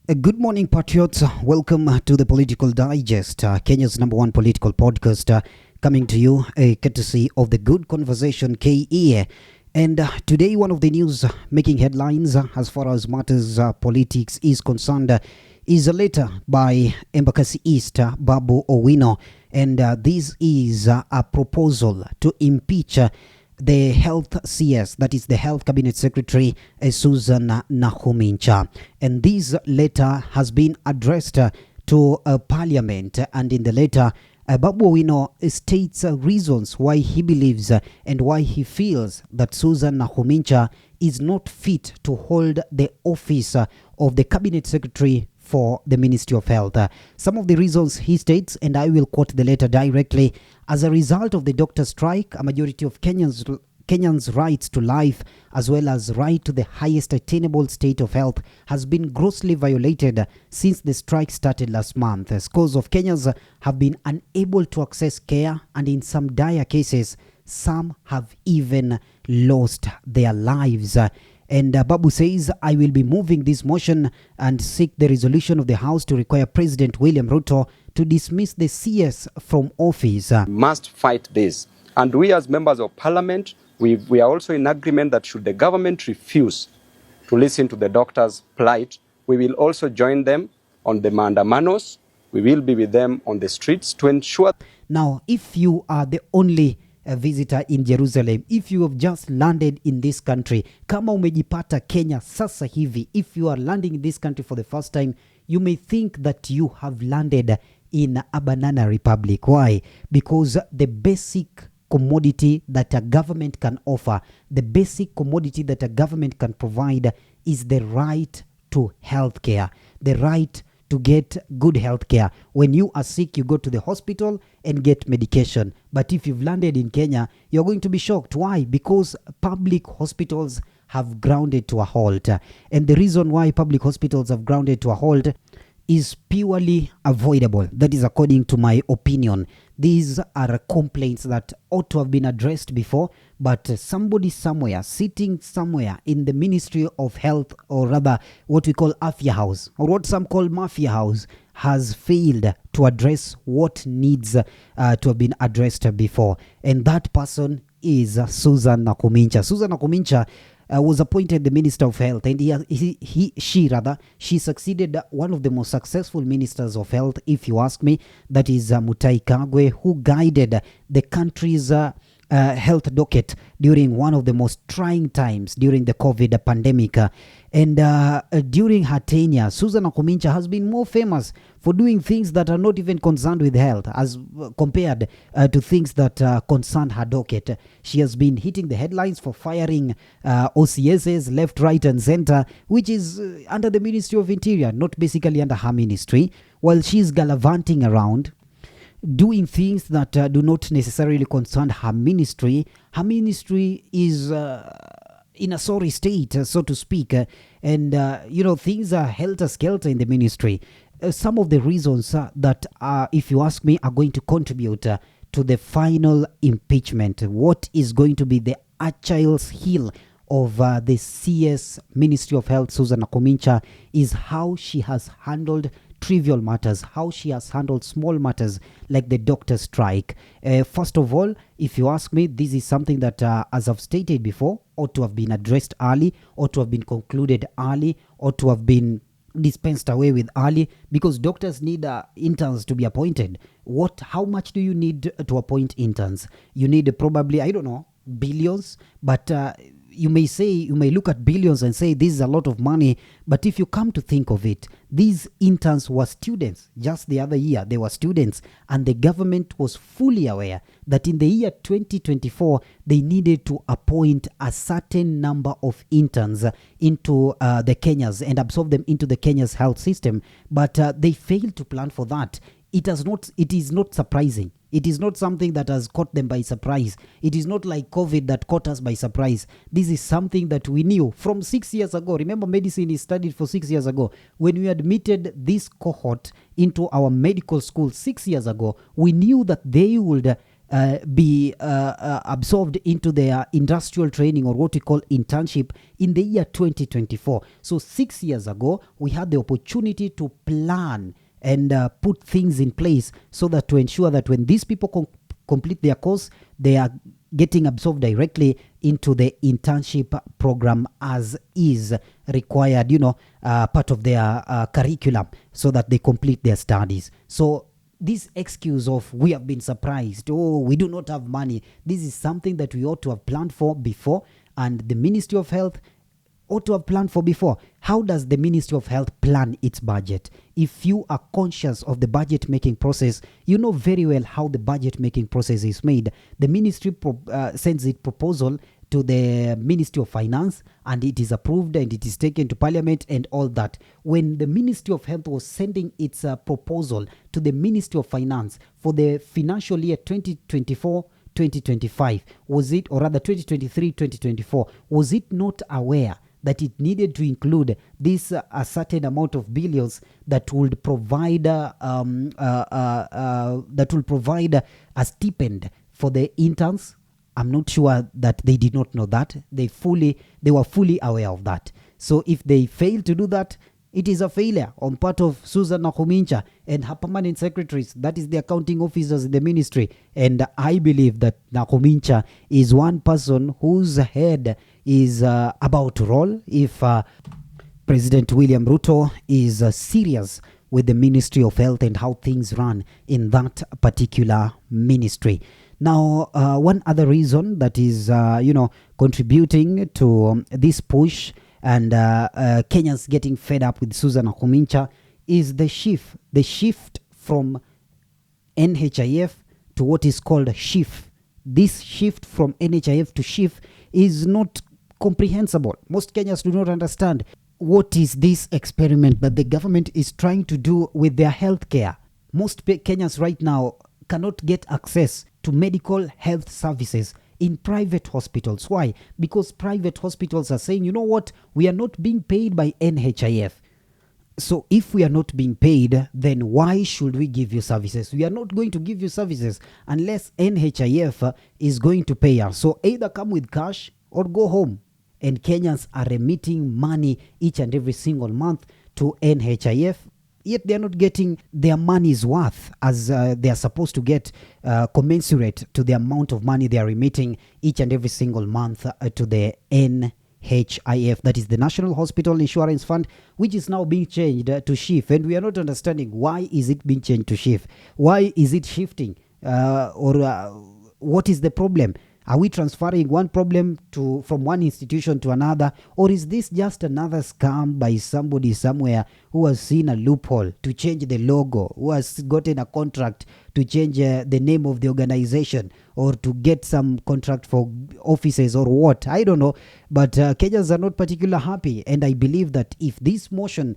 Good morning, patriots. Welcome to the Political Digest, Kenya's number one political podcast, coming to you courtesy of the Good Conversation KE. And today, one of the news making headlines as far as matters politics is concerned is a letter by Embakasi East, Babu Owino. And this is a proposal to impeach the health CS, that is the health cabinet secretary, Susan Nakhumincha. And this letter has been addressed to parliament, and in the letter, Babu Owino states reasons why he believes and why he feels that Susan Nakhumincha is not fit to hold the office of the cabinet secretary for the Ministry of Health. Some of the reasons he states, and I will quote the letter directly: as a result of the doctor strike, a majority of Kenyans' rights to life as well as right to the highest attainable state of health has been grossly violated since the strike started last month. Scores of Kenyans have been unable to access care, and in some dire cases, some have even lost their lives. And Babu says, I will be moving this motion and seek the resolution of the House to require President William Ruto to dismiss the CS from office. Must fight this. And we as members of parliament, we are also in agreement that should the government refuse to listen to the doctors' plight, we will also join them on the maandamanos. We will be with them on the streets to ensure. Now, if you are the only visitor in Jerusalem, if you have just landed in this country, kama umejipata Kenya sasa hivi, if you are landing in this country for the first time, you may think that you have landed in a banana republic. Why? Because the basic commodity that a government can offer, the basic commodity that a government can provide is the right to health care, the right to get good health care. When you are sick, you go to the hospital and get medication. But if you've landed in Kenya, you're going to be shocked. Why? Because public hospitals have grounded to a halt. And the reason why public hospitals have grounded to a halt is purely avoidable. That is according to my opinion. These are complaints that ought to have been addressed before, but somebody somewhere, sitting somewhere in the Ministry of Health, or rather what we call Afya House, or what some call Mafia House, has failed to address what needs to have been addressed before. And that person is Susan Nakhumincha. Susan Nakhumincha was appointed the Minister of Health, and she succeeded one of the most successful ministers of health, if you ask me, that is Mutahi Kagwe, who guided the country's health docket during one of the most trying times during the COVID pandemic. And during her tenure, Susan Nakhumincha has been more famous for doing things that are not even concerned with health as compared to things that concern her docket. She has been hitting the headlines for firing OCSs left, right and center, which is under the Ministry of Interior, not basically under her ministry, while she's gallivanting around doing things that do not necessarily concern her ministry. Her ministry is in a sorry state, so to speak, and things are helter-skelter in the ministry. Some of the reasons that, if you ask me, are going to contribute to the final impeachment. What is going to be the Achilles heel of the CS Ministry of Health, Susan Nakhumincha, is how she has handled trivial matters, how she has handled small matters like the doctor strike. First of all, if you ask me, this is something that, as I've stated before, ought to have been addressed early, ought to have been concluded early, ought to have been dispensed away with early, because doctors need interns to be appointed. How much do you need to appoint interns? You need probably, I don't know, billions, but you may look at billions and say this is a lot of money, but if you come to think of it, these interns were students. Just the other year, they were students, and the government was fully aware that in the year 2024, they needed to appoint a certain number of interns into the Kenyas and absorb them into the Kenya's health system, but they failed to plan for that. It is not surprising. It is not something that has caught them by surprise. It is not like COVID that caught us by surprise. This is something that we knew from 6 years ago. Remember, medicine is studied for 6 years ago. When we admitted this cohort into our medical school 6 years ago, we knew that they would be absorbed into their industrial training, or what we call internship, in the year 2024. So 6 years ago, we had the opportunity to plan and put things in place so that to ensure that when these people complete their course, they are getting absorbed directly into the internship program as is required, part of their curriculum, so that they complete their studies. So this excuse of we have been surprised, oh, we do not have money, this is something that we ought to have planned for before, and the Ministry of Health ought to have planned for before. How does the Ministry of Health plan its budget? If you are conscious of the budget making process, you know very well how the budget making process is made. The ministry sends its proposal to the Ministry of Finance, and it is approved and it is taken to Parliament and all that. When the Ministry of Health was sending its proposal to the Ministry of Finance for the financial year 2024-2025, was it, or rather 2023-2024, was it not aware that it needed to include this a certain amount of billions that would provide a stipend for the interns? I'm not sure that they did not know that. They were fully aware of that. So if they fail to do that, it is a failure on part of Susan Nakhumincha and her permanent secretaries, that is the accounting officers in the ministry. And I believe that Nakhumincha is one person whose head is about to roll if President William Ruto is serious with the Ministry of Health and how things run in that particular ministry. Now, one other reason that is, contributing to this push and Kenyans getting fed up with Susan Nakhumincha is the shift from NHIF to what is called SHIF. This shift from NHIF to SHIF is not comprehensible. Most Kenyans do not understand what is this experiment that the government is trying to do with their health care. Most Kenyans right now cannot get access to medical health services in private hospitals. Why? Because private hospitals are saying, you know what, we are not being paid by NHIF. So if we are not being paid, then why should we give you services? We are not going to give you services unless NHIF is going to pay us. So either come with cash or go home. And Kenyans are remitting money each and every single month to NHIF, yet they are not getting their money's worth as they are supposed to get, commensurate to the amount of money they are remitting each and every single month to the NHIF, that is the National Hospital Insurance Fund, which is now being changed to SHIF. And we are not understanding why is it being changed to SHIF? Why is it shifting? What is the problem? Are we transferring one problem from one institution to another? Or is this just another scam by somebody somewhere who has seen a loophole to change the logo, who has gotten a contract to change the name of the organization, or to get some contract for offices, or what? I don't know. But Kenyans are not particularly happy. And I believe that if this motion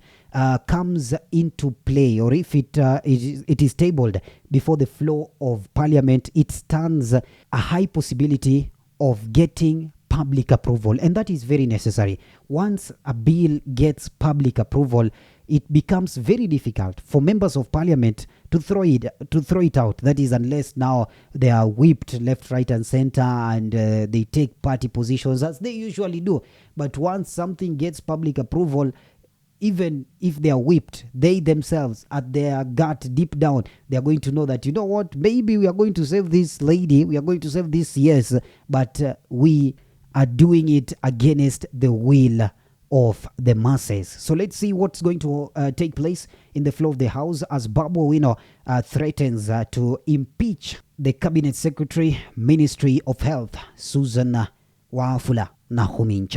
comes into play, or if it is tabled before the floor of Parliament, it stands a high possibility of getting public approval. And that is very necessary. Once a bill gets public approval, it becomes very difficult for members of Parliament to throw it out. That is, unless now they are whipped left, right, and center, and they take party positions as they usually do. But once something gets public approval, even if they are whipped, they themselves, at their gut, deep down, they are going to know that, you know what, maybe we are going to save this lady, we are going to save this, yes, but we are doing it against the will of the masses. So let's see what's going to take place in the floor of the House as Babu Owino threatens to impeach the Cabinet Secretary, Ministry of Health, Susan Nakhumincha.